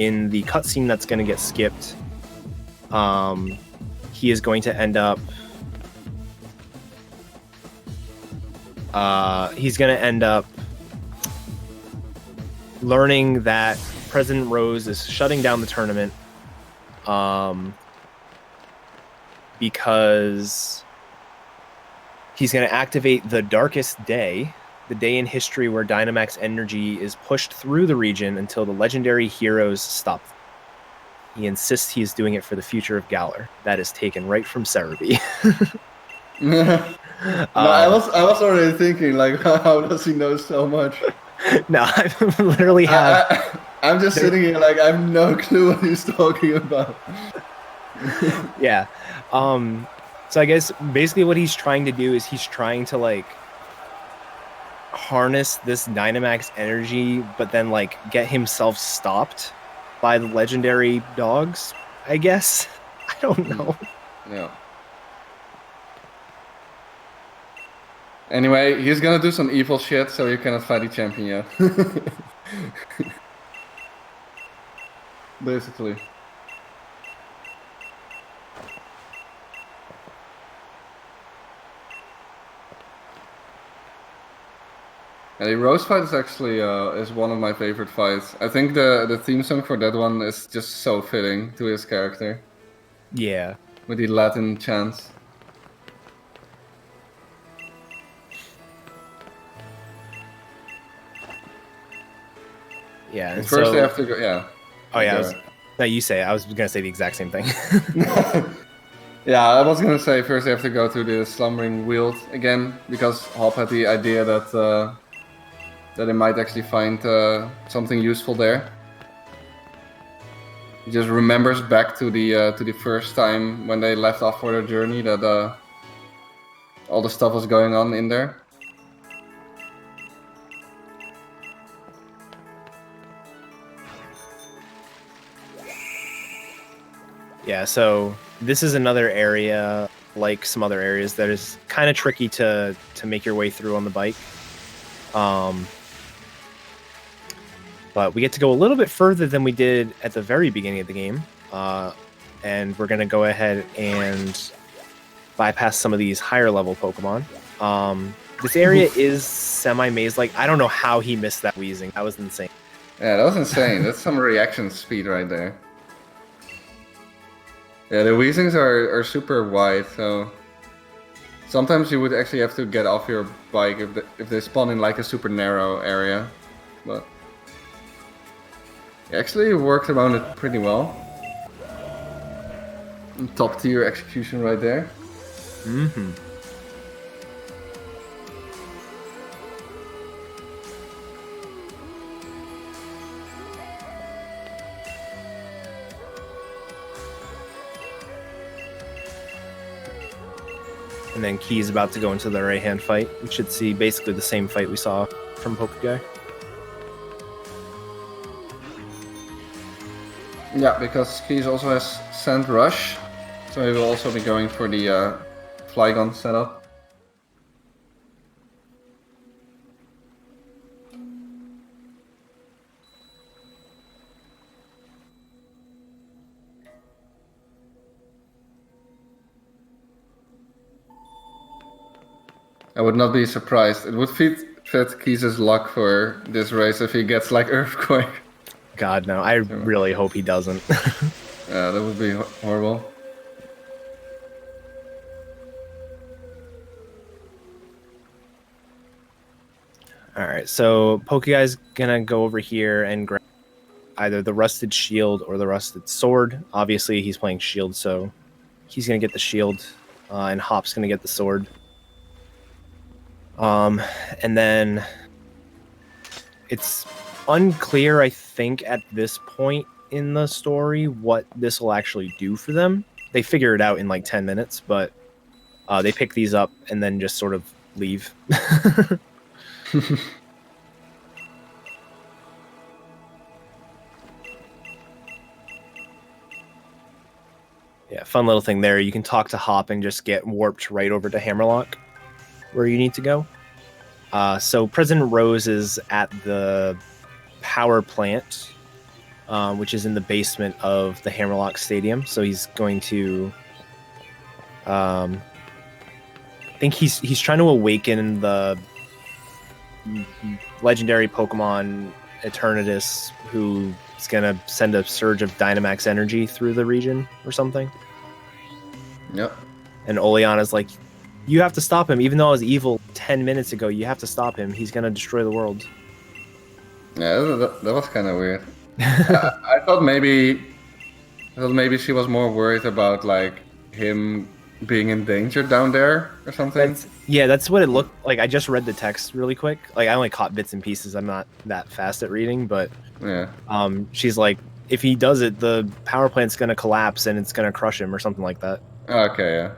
in the cutscene that's going to get skipped, he is going to end up. He's going to end up learning that President Rose is shutting down the tournament because he's going to activate the Darkest Day, the day in history where Dynamax energy is pushed through the region until the legendary heroes stop. He insists he is doing it for the future of Galar. That is taken right from Cerebi. No, I was already thinking, like, how does he know so much? No, I literally have... I'm just sitting here like, I have no clue what he's talking about. Yeah. So I guess basically what he's trying to do is he's trying to, like, harness this Dynamax energy, but then, like, get himself stopped by the legendary dogs, I guess. I don't know. Yeah. Anyway, he's gonna do some evil shit, so you cannot fight the champion yet. Basically. Yeah, the Rose fight is actually is one of my favorite fights. I think the theme song for that one is just so fitting to his character. Yeah. With the Latin chants. Yeah. And first so, they have to go. Yeah. Oh yeah. No, you say it. I was gonna say the exact same thing. Yeah, I was gonna say first they have to go to the Slumbering Weald again because Hop had the idea that that they might actually find something useful there. He just remembers back to the first time when they left off for their journey that all the stuff was going on in there. Yeah, so this is another area, like some other areas, that is kind of tricky to make your way through on the bike. But we get to go a little bit further than we did at the very beginning of the game. And we're going to go ahead and bypass some of these higher level Pokemon. This area is semi-maze-like. I don't know how he missed that Weezing. That was insane. Yeah, that was insane. That's some reaction speed right there. Yeah, the Weezings are super wide, so sometimes you would actually have to get off your bike if they spawn in like a super narrow area. But actually, it worked around it pretty well. Top tier execution right there. Mm-hmm. And then Key's about to go into the right-hand fight. We should see basically the same fight we saw from Pokeguy. Yeah, because Keys also has Sand Rush, so he will also be going for the Flygon setup. I would not be surprised. It would fit Keys' luck for this race if he gets like Earthquake. God, no. I really hope he doesn't. Yeah, that would be horrible. Alright, so Pokeguy's gonna go over here and grab either the Rusted Shield or the Rusted Sword. Obviously, he's playing Shield, so he's gonna get the Shield, and Hop's gonna get the Sword. And then it's unclear, I think, at this point in the story what this will actually do for them. They figure it out in like 10 minutes, but they pick these up and then just sort of leave. Yeah, fun little thing there. You can talk to Hop and just get warped right over to Hammerlock, where you need to go. So President Rose is at the power plant which is in the basement of the Hammerlock Stadium. So he's going to, I think he's trying to awaken the legendary Pokemon Eternatus, who is gonna send a surge of Dynamax energy through the region or something. Yep. And Oleana's like, you have to stop him, even though I was evil 10 minutes ago. You have to stop him. He's gonna destroy the world. Yeah, that was kind of weird. I thought maybe she was more worried about like him being in danger down there or something. That's what it looked like. I just read the text really quick. Like, I only caught bits and pieces. I'm not that fast at reading, but yeah. She's like, if he does it, the power plant's gonna collapse and it's gonna crush him or something like that. Okay, yeah.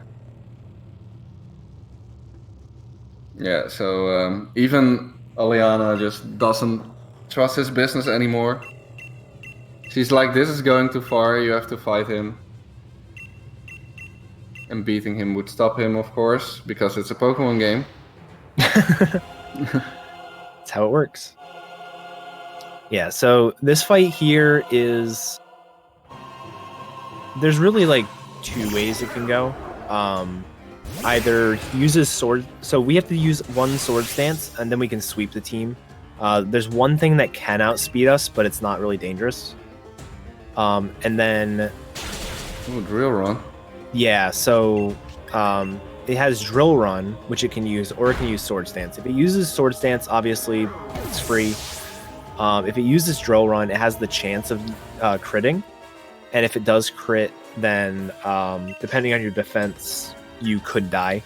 Yeah, so even Oleana just doesn't trust his business anymore. She's like, this is going too far, you have to fight him. And beating him would stop him, of course, because it's a Pokemon game. That's how it works. Yeah, so this fight here is... There's really like two ways it can go. Either he uses sword... So we have to use one sword stance, and then we can sweep the team. There's one thing that can outspeed us, but it's not really dangerous. And then... Ooh, Drill Run. Yeah, so it has Drill Run, which it can use, or it can use Sword Stance. If it uses Sword Stance, obviously it's free. If it uses Drill Run, it has the chance of critting. And if it does crit, then depending on your defense, you could die.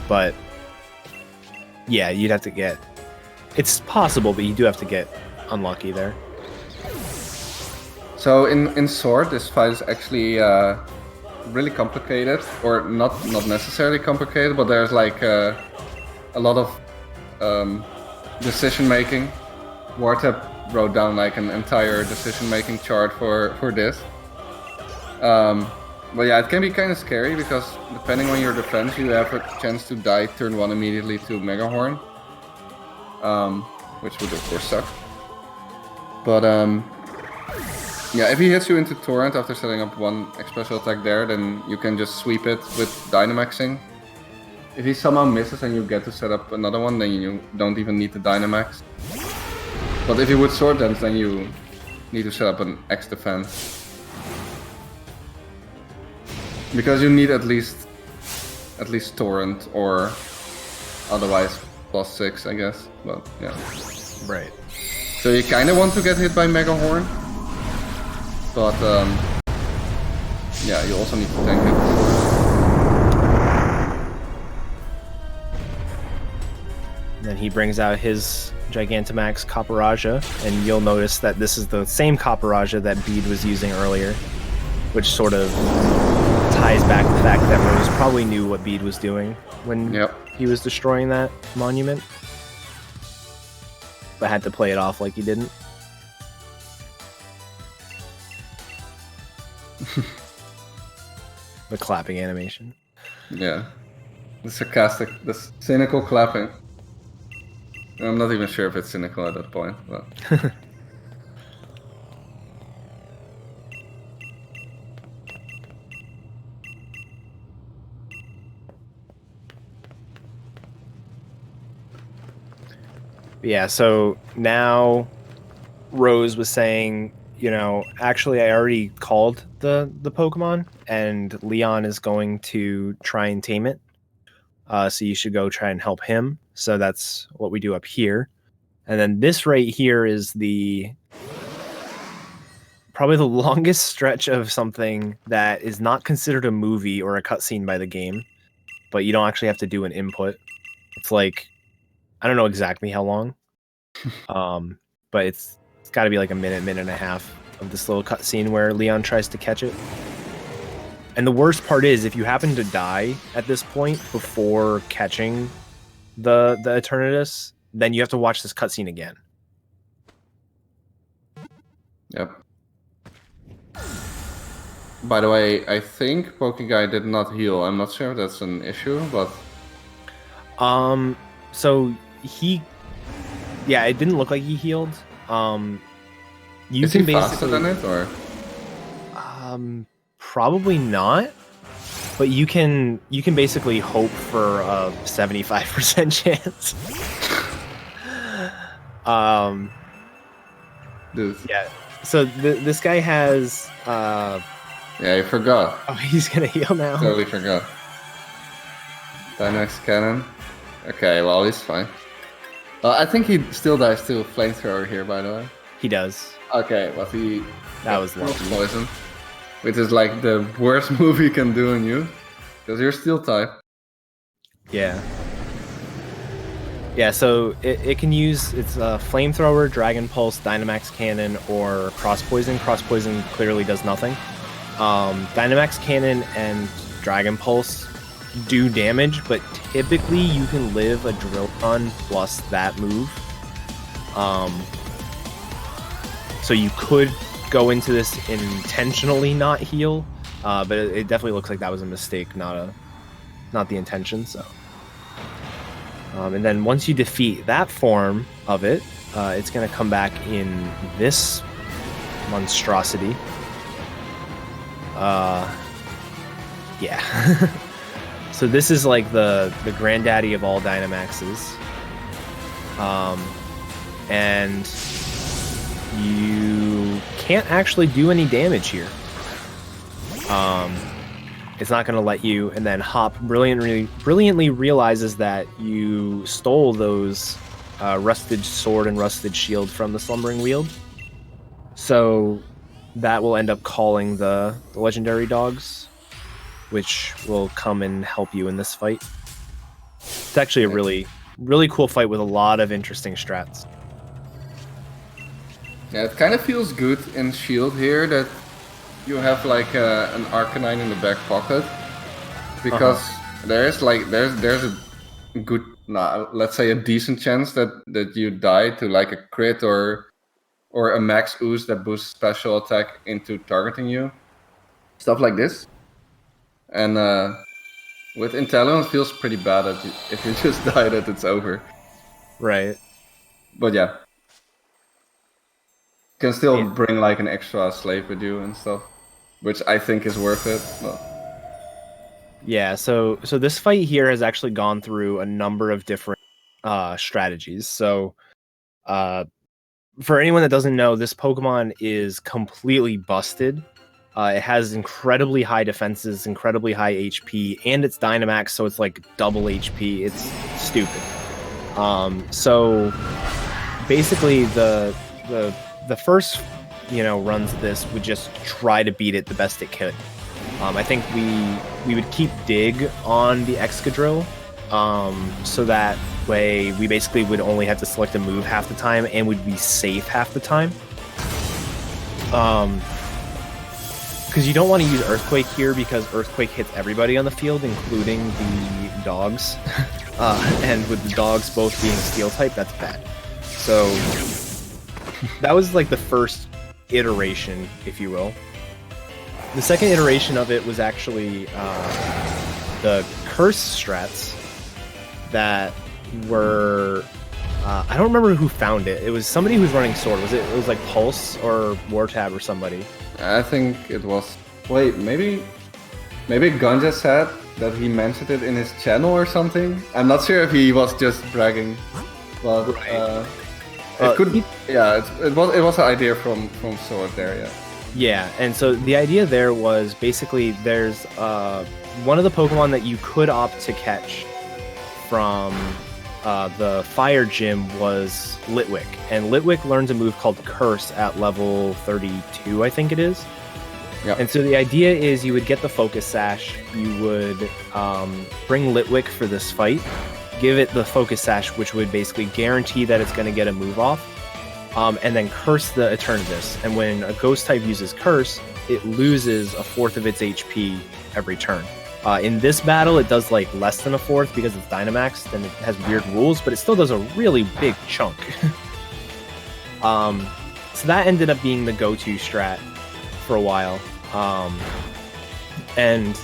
But yeah, you'd have to get... It's possible, but you do have to get unlucky there. So in Sword, this fight is actually really complicated, or not necessarily complicated, but there's like a lot of decision making. Wartep wrote down like an entire decision making chart for this. But yeah, it can be kind of scary because depending on your defense, you have a chance to die turn 1 immediately to Mega Horn, which would of course suck. But yeah, if he hits you into Torrent after setting up one special attack there, then you can just sweep it with Dynamaxing. If he somehow misses and you get to set up another one, then you don't even need the Dynamax. But if you would Sword Dance, then you need to set up an X defense. Because you need at least Torrent, or otherwise +6, I guess. But yeah. Right. So you kind of want to get hit by Mega Horn. But yeah, you also need to tank it. And then he brings out his Gigantamax Copperaja, and you'll notice that this is the same Copperaja that Bede was using earlier, which sort of ties back the fact that Rose probably knew what Bede was doing when he was destroying that monument, but had to play it off like he didn't. The clapping animation. Yeah. The sarcastic, the cynical clapping. I'm not even sure if it's cynical at that point, but... Yeah, so now Rose was saying, you know, actually I already called the Pokemon, and Leon is going to try and tame it. So you should go try and help him. So that's what we do up here. And then this right here is probably the longest stretch of something that is not considered a movie or a cutscene by the game, but you don't actually have to do an input. It's like, I don't know exactly how long, but it's got to be like a minute and a half of this little cutscene where Leon tries to catch it. And the worst part is, if you happen to die at this point before catching the Eternatus, then you have to watch this cutscene again. Yep. By the way, I think pokeguy did not heal. I'm not sure if that's an issue, but... So he... Yeah, it didn't look like he healed. You Is can he faster basically than it, or? probably not, but you can basically hope for a 75% chance. Dude. Yeah. So this guy has Yeah, I forgot. oh, he's gonna heal now. Totally forgot. Dynamax Cannon. Okay, well, he's fine. I think he still dies to Flamethrower here, by the way. He does. Okay, but he... That was Frost lucky. Poison. Which is like the worst move he can do on you. Because you're Steel type. Yeah. Yeah, so it can use its Flamethrower, Dragon Pulse, Dynamax Cannon, or Cross Poison. Cross Poison clearly does nothing. Dynamax Cannon and Dragon Pulse do damage, but typically you can live a Drill Run plus that move. So you could go into this intentionally not heal, but it definitely looks like that was a mistake, not the intention. So, and then once you defeat that form of it, it's gonna come back in this monstrosity. Yeah. So this is like the granddaddy of all Dynamaxes. And you can't actually do any damage here. It's not going to let you, and then Hop brilliantly realizes that you stole those Rusted Sword and Rusted Shield from the Slumbering Weald. So that will end up calling the legendary dogs, which will come and help you in this fight. It's actually a really cool fight with a lot of interesting strats. Yeah, it kind of feels good in Shield here that you have like an Arcanine in the back pocket, because there's a good, let's say a decent chance that you die to like a crit or a max ooze that boosts special attack into targeting you, stuff like this. And with Inteleon, it feels pretty bad if you just die that it's over. Right. But yeah. Can still bring like an extra slave with you and stuff, which I think is worth it. But... Yeah, so this fight here has actually gone through a number of different strategies. So for anyone that doesn't know, this Pokemon is completely busted. It has incredibly high defenses, incredibly high HP, and it's Dynamax, so it's like double HP. It's stupid. So basically the first runs of this would just try to beat it the best it could. I think we would keep Dig on the Excadrill, so that way we basically would only have to select a move half the time and would be safe half the time. Because you don't want to use Earthquake here, because Earthquake hits everybody on the field, including the dogs. And with the dogs both being Steel type, that's bad. So that was like the first iteration, if you will. The second iteration of it was actually the curse strats that were... I don't remember who found it. It was somebody who was running Sword. It was like Pulse or Wartab or somebody. I think it was... Wait, maybe Ganja said that he mentioned it in his channel or something. I'm not sure if he was just bragging, but it could be. Yeah, it was an idea from Sword there. Yeah. Yeah, and so the idea there was basically there's one of the Pokemon that you could opt to catch from the Fire Gym was Litwick, and Litwick learns a move called Curse at level 32, I think it is. Yeah. And so the idea is you would get the Focus Sash, you would bring Litwick for this fight, give it the Focus Sash, which would basically guarantee that it's going to get a move off, and then curse the Eternatus. And when a Ghost type uses Curse, it loses a fourth of its HP every turn. In this battle, it does like less than a fourth because it's Dynamaxed and it has weird rules, but it still does a really big chunk. So that ended up being the go-to strat for a while. And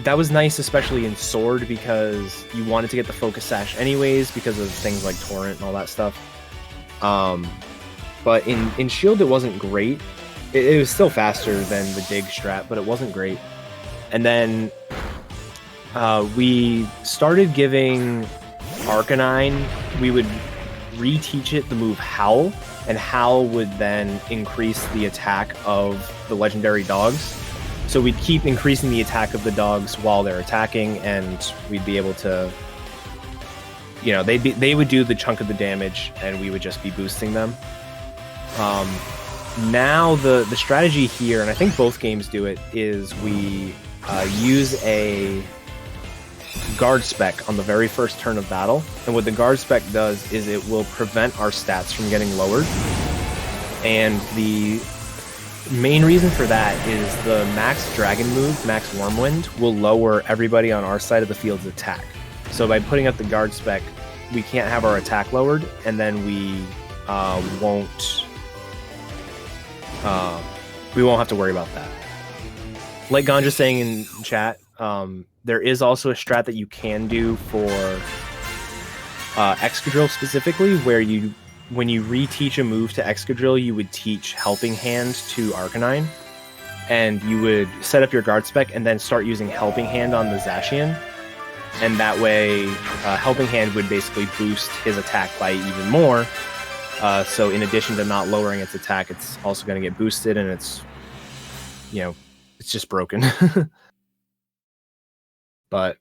that was nice, especially in Sword, because you wanted to get the Focus Sash anyways because of things like Torrent and all that stuff. But in Shield, it wasn't great. It was still faster than the Dig strat, but it wasn't great. And then we started giving Arcanine, we would reteach it the move Howl, and Howl would then increase the attack of the legendary dogs. So we'd keep increasing the attack of the dogs while they're attacking, and we'd be able to, you know, they would do the chunk of the damage, and we would just be boosting them. Now the strategy here, and I think both games do it, is we use a guard spec on the very first turn of battle, and what the guard spec does is it will prevent our stats from getting lowered. And the main reason for that is the max dragon move, max Wormwind, will lower everybody on our side of the field's attack. So by putting up the guard spec, we can't have our attack lowered, and then we won't have to worry about that. Like Ganja's saying in chat, there is also a strat that you can do for Excadrill specifically, where when you reteach a move to Excadrill, you would teach Helping Hand to Arcanine, and you would set up your guard spec and then start using Helping Hand on the Zacian, and that way Helping Hand would basically boost his attack by even more. So in addition to not lowering its attack, it's also going to get boosted, and it's, you know, it's just broken. But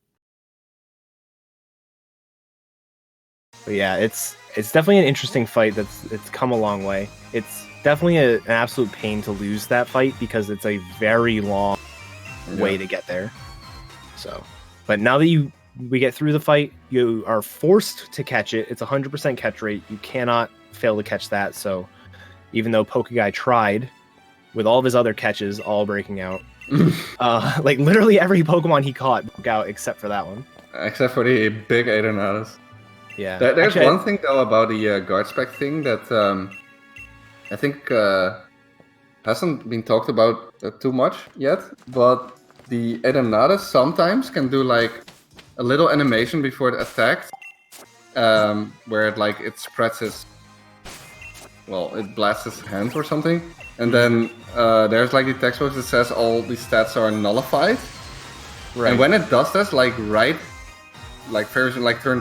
yeah, it's definitely an interesting fight. It's come a long way. It's definitely an absolute pain to lose that fight because it's a very long way to get there. So, but now that we get through the fight, you are forced to catch it. It's 100% catch rate. You cannot fail to catch that. So even though Pokeguy tried with all of his other catches all breaking out, like literally every Pokemon he caught broke out except for that one. Except for the big Aeronatus. Yeah. There's actually, one thing though about the guard spec thing that I think hasn't been talked about too much yet, but the Aeronatus sometimes can do like a little animation before it attacks, where it spreads his, it blasts his hand or something, and then there's like the text box that says all the stats are nullified. Right. And when it does this, turn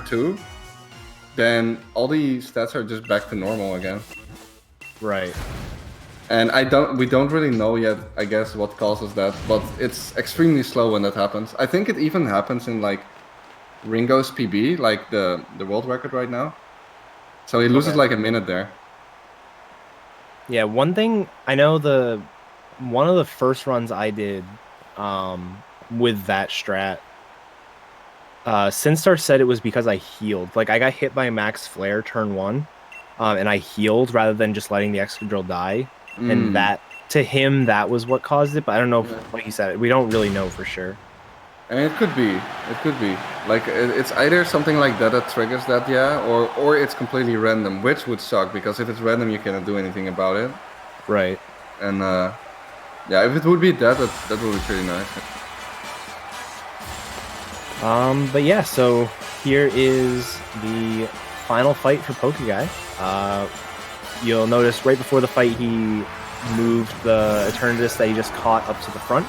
2, then all the stats are just back to normal again. Right. And we don't really know yet, I guess, what causes that, but it's extremely slow when that happens. I think it even happens in like Ringo's PB, like the world record right now. So he loses like a minute there. Yeah, one thing I know, one of the first runs I did with that strat, Sinstar said it was because I healed. Like I got hit by Max Flare turn 1, and I healed rather than just letting the Excadrill die. And that, to him, that was what caused it. But I don't know what he said. We don't really know for sure. And it could be. Like it's either something like that triggers that, or it's completely random, which would suck because if it's random, you cannot do anything about it. Right. And if it would be that would be pretty nice. But yeah, so here is the final fight for Pokeguy. You'll notice right before the fight, he moved the Eternatus that he just caught up to the front.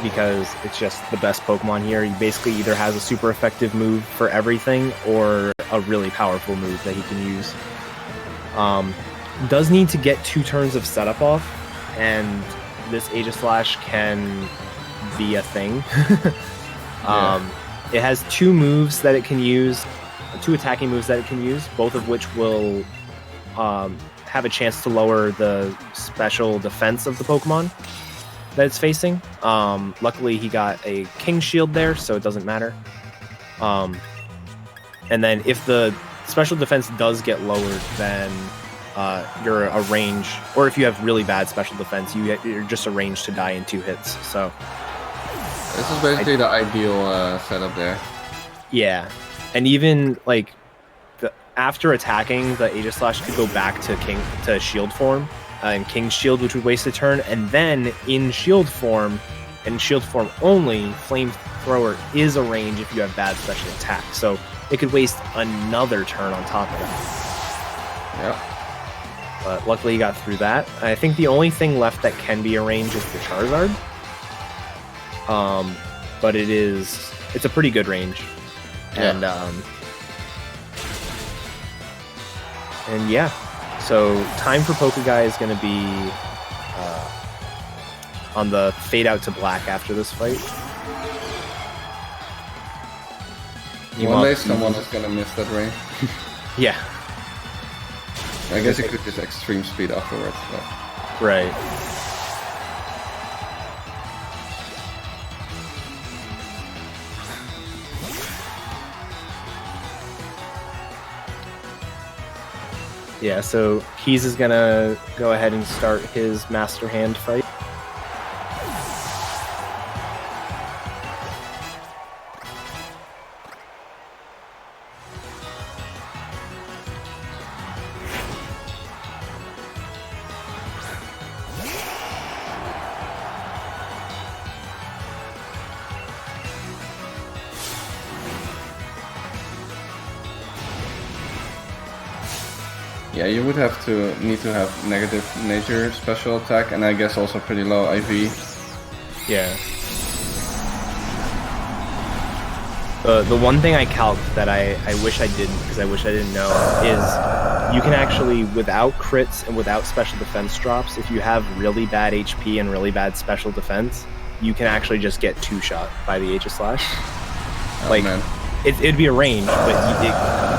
Because it's just the best Pokemon here. He basically either has a super effective move for everything or a really powerful move that he can use. Does need to get 2 turns of setup off, and this Aegislash can be a thing. It has 2 moves that it can use, 2 attacking moves that it can use, both of which will have a chance to lower the special defense of the Pokemon that it's facing. Luckily he got a King Shield there, so it doesn't matter. And then if the special defense does get lowered, then you're a range, or if you have really bad special defense, you're just a range to die in 2 hits. So this is basically the ideal setup there. Yeah, and even like after attacking, the Aegislash could go back to Shield form. And King's Shield, which would waste a turn, and then in Shield form, and Shield form only, Flamethrower is a range if you have bad special attack. So it could waste another turn on top of that. Yeah. But luckily he got through that. I think the only thing left that can be arranged is the Charizard. But it's a pretty good range. Yeah. And yeah, so time for Pokeguy is going to be on the fade out to black after this fight. One day someone is gonna miss that range. Yeah. I guess it could just extreme speed afterwards. But... Right. Yeah, so Keys is gonna go ahead and start his Master Hand fight. Yeah, you would need to have negative nature special attack, and I guess also pretty low IV. Yeah. The one thing I calced that I wish I didn't, because I wish I didn't know, is you can actually, without crits and without special defense drops, if you have really bad HP and really bad special defense, you can actually just get two-shot by the Aegis Slash. Oh, like, man. It'd be a range, but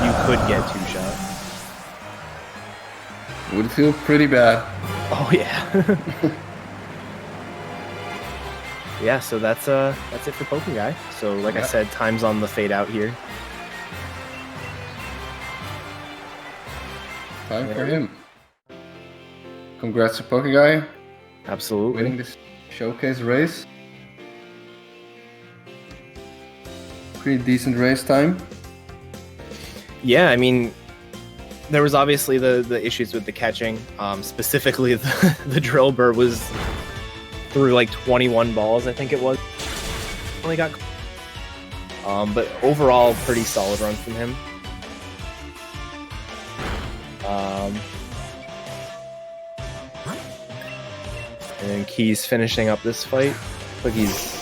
you could get two-shot. Would feel pretty bad. Oh yeah. Yeah, so that's it for Pokeguy. So like I said, time's on the fade out here. Time for him. Congrats to Pokeguy. Absolutely. Winning this showcase race. Pretty decent race time. Yeah, I mean, there was obviously the issues with the catching. Specifically, the drill burr was through like 21 balls, I think it was. Only got, but overall, pretty solid run from him. And Keys finishing up this fight. Like he's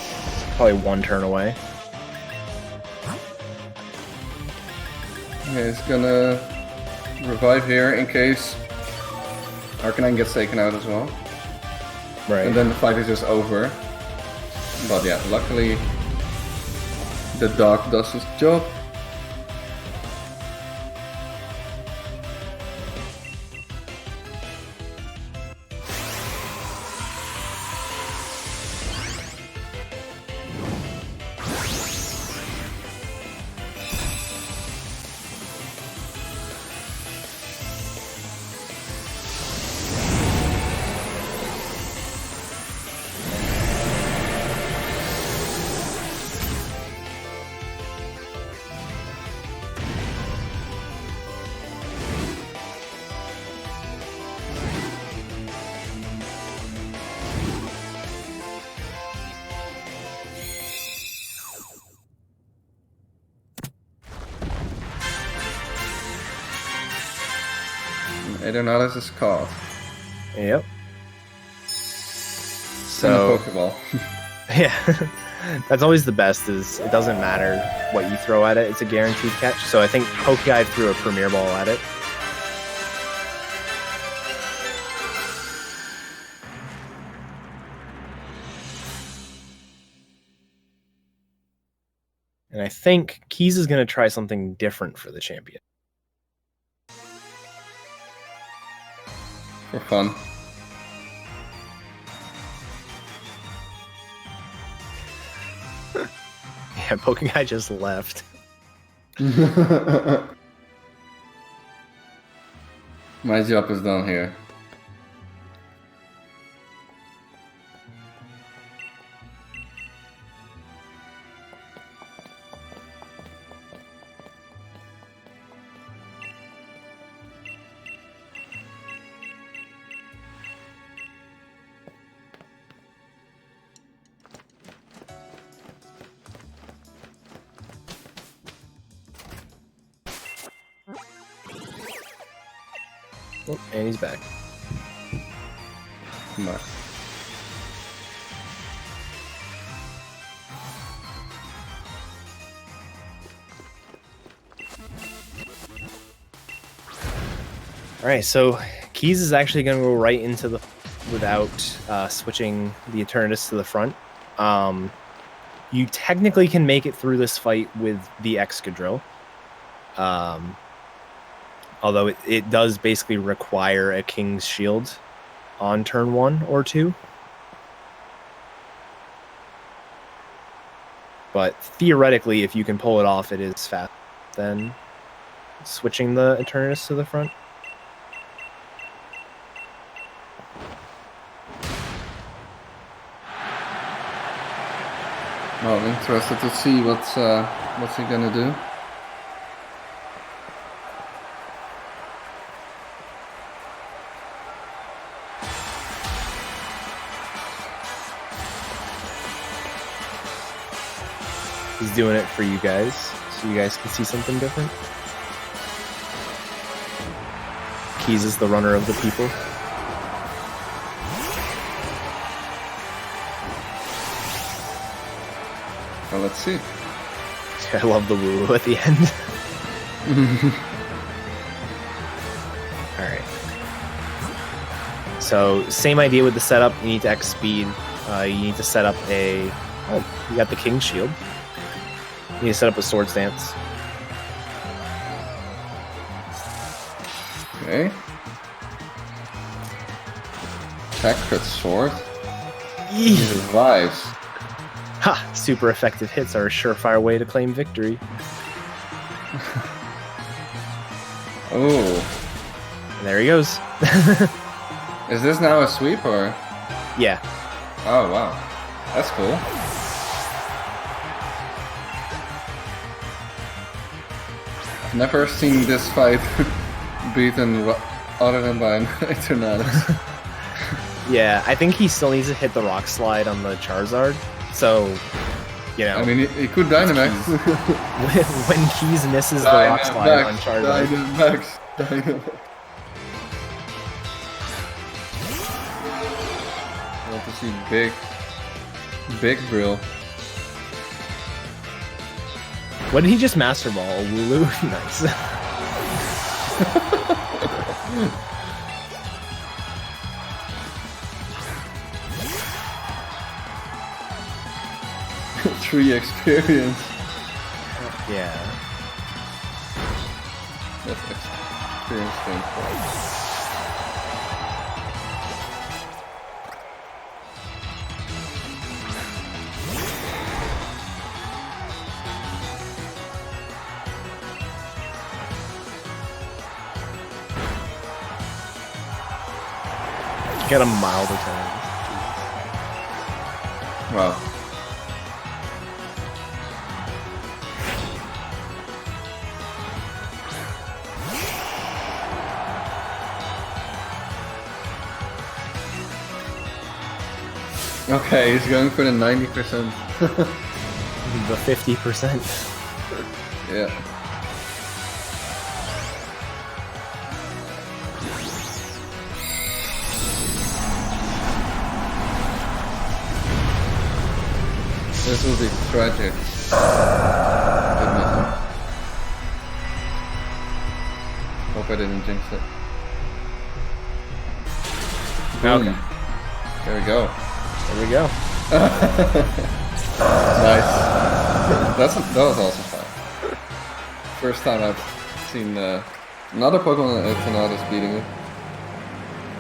probably one turn away. Okay, he's gonna revive here in case Arcanine gets taken out as well. Right. And then the fight is just over. But yeah, luckily the dog does his job. Aedonalis is caught. Yep. And a So Pokeball. yeah, that's always the best. Is it doesn't matter what you throw at it; it's a guaranteed catch. So I think Pokeguy threw a Premier Ball at it. And I think Keys is going to try something different for the champion. For fun. Yeah, Pokeguy just left. My job is done here. Oh, and he's back. Come on. All right, so Keys is actually going to go right into the without switching the Eternatus to the front. You technically can make it through this fight with the Excadrill. Although it does basically require a King's Shield on turn 1 or 2. But theoretically, if you can pull it off, it is faster than switching the Eternatus to the front. Well, interested to see what's he gonna do. He's doing it for you guys, so you guys can see something different. Keys is the runner of the people. Well, let's see. I love the woo at the end. Alright. So, same idea with the setup. You need to X speed. You need to set up a... Oh, you got the King's Shield. You need to set up a Swords Dance. Okay. Attack crit sword. He revives. Ha! Super effective hits are a surefire way to claim victory. Oh. And there he goes. Is this now a sweep or? Yeah. Oh wow. That's cool. I've never seen this fight beaten other than by an Eternatus. Yeah, I think he still needs to hit the Rock Slide on the Charizard. So, you know. I mean, he could Dynamax. when Keys misses the Rock Slide on Charizard. Dynamax. I want to see big Brill. What did he just Master Ball? A Wooloo? Nice. Tree experience. Yeah. That's experience thing. Get a milder turn. Wow. Okay, he's going for the 90%. The 50%. Yeah. This will be tragic. Goodness. Hope I didn't jinx it. Boom. Okay. There we go. There we go. Nice. That was also fun. First time I've seen another Pokemon Eternatus beating it.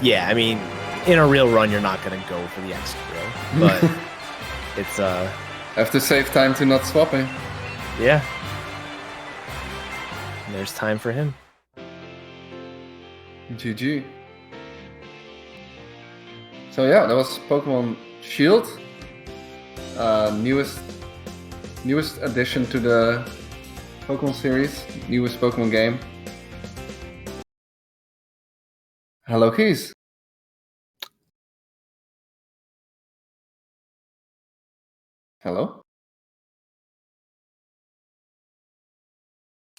Yeah, I mean, in a real run, you're not going to go for the Excadrill, but it's Have to save time to not swapping. yeah. And there's time for him. GG. So yeah, that was Pokemon Shield. Newest addition to the Pokemon series, newest Pokemon game. Hello, Keys. Hello.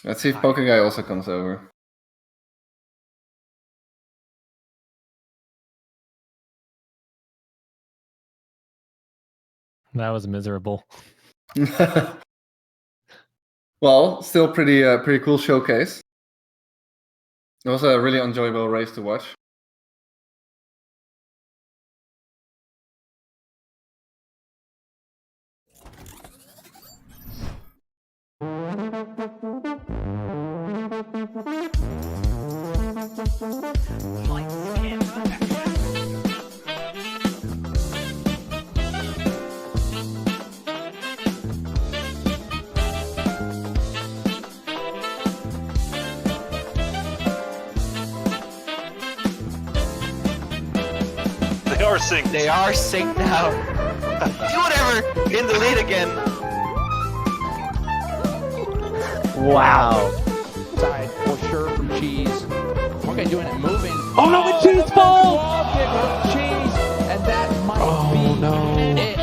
Let's see if Hi. Pokeguy also comes over. That was miserable. Well, still pretty cool showcase. It was a really enjoyable race to watch. They are synced. They are synced now. Do whatever. In the lead again. Wow. Side for sure from Cheese. Okay, doing it, moving. Oh no, the cheese falls! Cheese, and that might be it.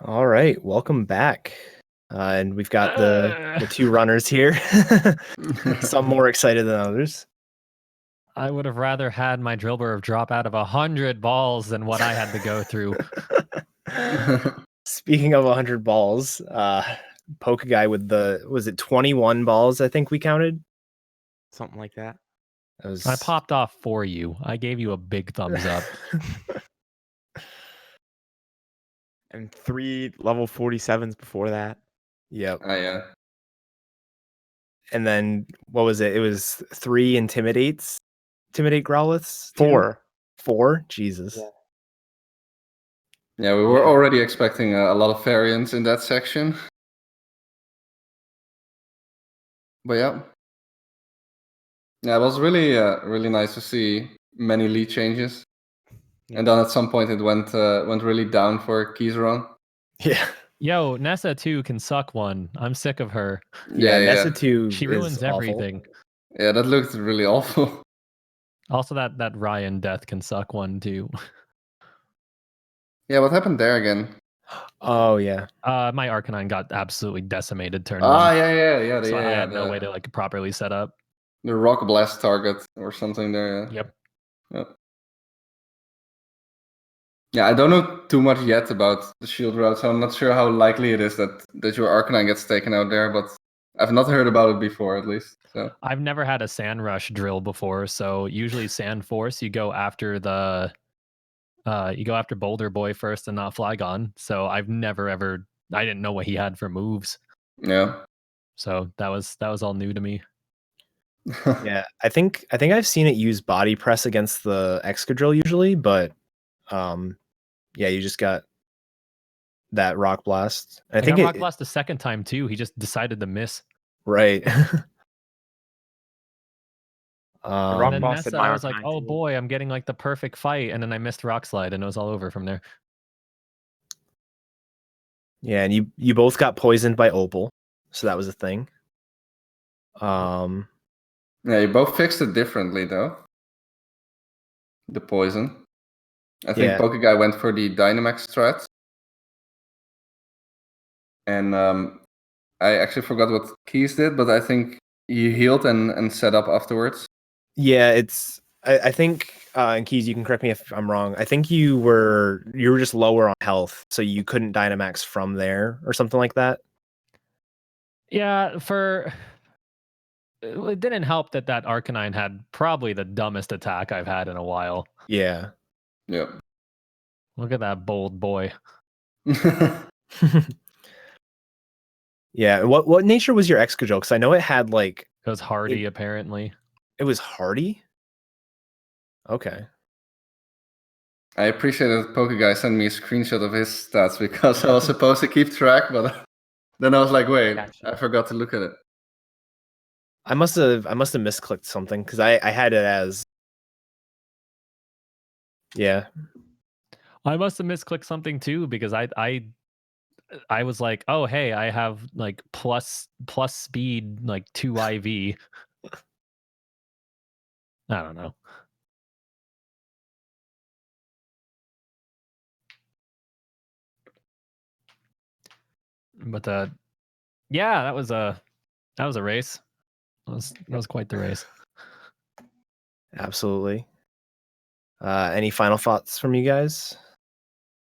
All right, welcome back. And we've got the two runners here. Some more excited than others. I would have rather had my Drillbur drop out of 100 balls than what I had to go through. Speaking of 100 balls, pokeguy with was it 21 balls, I think we counted? Something like that. I popped off for you. I gave you a big thumbs up. And 3 level 47s before that. Yep. Oh, yeah. And then what was it? It was 3 intimidate Growliths? 4. 4? Jesus. Yeah. Yeah, we were already expecting a lot of variants in that section. But yeah. Yeah, it was really really nice to see many lead changes. And then at some point it went really down for Keizaron. Yeah. Yo, Nessa 2 can suck one. I'm sick of her. Yeah, Nessa 2 She is ruins awful. everything. Yeah, that looked really awful. Also, that Ryan death can suck one too. Yeah, what happened there again? Oh, yeah. My Arcanine got absolutely decimated turn Ah, 1. yeah. So I had no way to like properly set up. The rock blast target or something there. Yeah. Yep. Yeah, I don't know too much yet about the shield route, so I'm not sure how likely it is that your Arcanine gets taken out there, but I've not heard about it before, at least. So I've never had a Sand Rush drill before, so usually Sand Force, you go after Boulder Boy first and not Flygon. So I've never ever, I didn't know what he had for moves. yeah. So that was all new to me. Yeah, I think I've seen it use body press against the Excadrill usually, but yeah, you just got that rock blast. I think got rock blast the second time too. He just decided to miss. Right. And then Nessa, I was like, oh boy, I'm getting like the perfect fight, and then I missed Rock Slide, and it was all over from there. Yeah, and you both got poisoned by Opal, so that was a thing. Yeah, you both fixed it differently though. The poison. I think Pokeguy went for the Dynamax strat. And I actually forgot what Keys did, but I think he healed and set up afterwards. Yeah, I think and Keys, you can correct me if I'm wrong. I think you were just lower on health, so you couldn't Dynamax from there or something like that. Yeah, it didn't help that Arcanine had probably the dumbest attack I've had in a while. Yeah. Yep. Look at that bold boy. Yeah. What nature was your Excadrill? Because I know it had like it was hardy apparently. It was hardy? Okay. I appreciate that Pokeguy sent me a screenshot of his stats because I was supposed to keep track, but then I was like, wait, I forgot to look at it. I must have misclicked something because I had it as yeah. I must have misclicked something too because I was like, oh hey, I have like plus speed like 2 IV. I don't know. But yeah, that was a race. That was quite the race. Absolutely. Any final thoughts from you guys?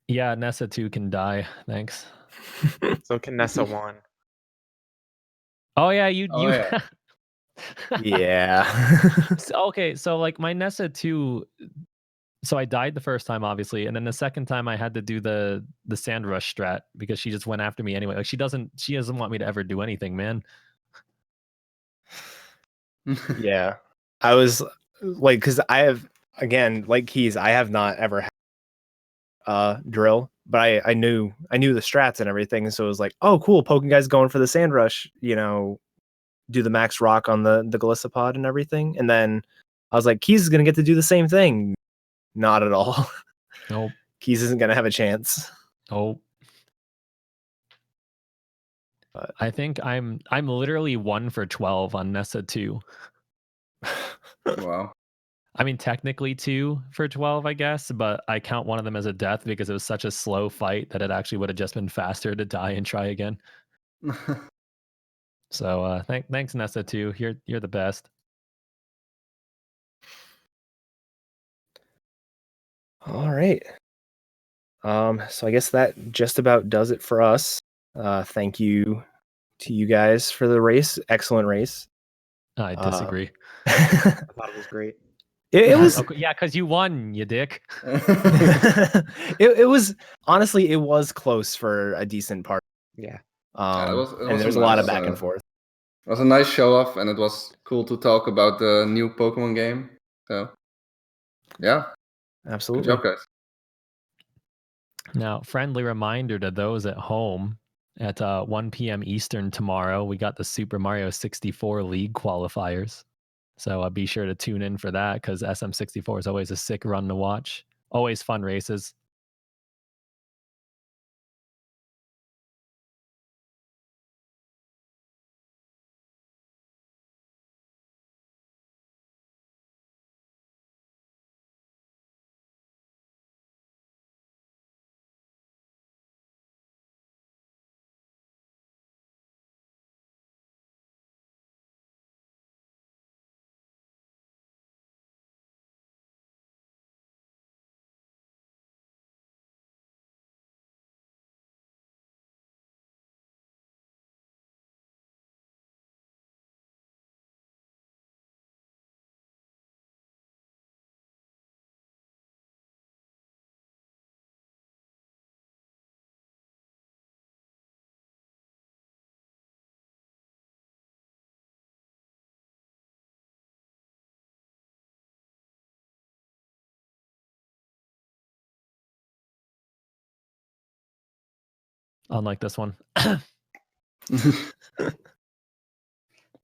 Yeah, Nessa 2 can die. Thanks. So can Nessa 1. Oh yeah, you yeah. Yeah. Okay, so like my Nessa 2, so I died the first time obviously, and then the second time I had to do the sand rush strat because she just went after me anyway. Like she doesn't want me to ever do anything, man. Yeah. I was like, because I have, again, like Keys, I have not ever had drill, but I knew the strats and everything. So it was like, oh, cool, Pokeguy's going for the sand rush, do the max rock on the Galissapod and everything. And then I was like, Keys is going to get to do the same thing. Not at all. Nope. Keys isn't going to have a chance. Oh. But I think I'm literally 1 for 12 on Nessa 2. Wow. I mean, technically 2 for 12, I guess, but I count one of them as a death because it was such a slow fight that it actually would have just been faster to die and try again. So thanks Nessa 2. You're the best. all right. So I guess that just about does it for us. Thank you to you guys for the race. Excellent race. I disagree. I thought it was great. It was Okay, yeah, because you won, you dick. it was honestly it was close for a decent part. Yeah. It was and there's a a lot of nice, back and forth. It was a nice show off, and it was cool to talk about the new Pokemon game. So, yeah, Absolutely. good job, guys. Now, friendly reminder to those at home, at 1 p.m. Eastern tomorrow, we got the Super Mario 64 League qualifiers. So be sure to tune in for that because SM64 is always a sick run to watch. Always fun races. Unlike this one.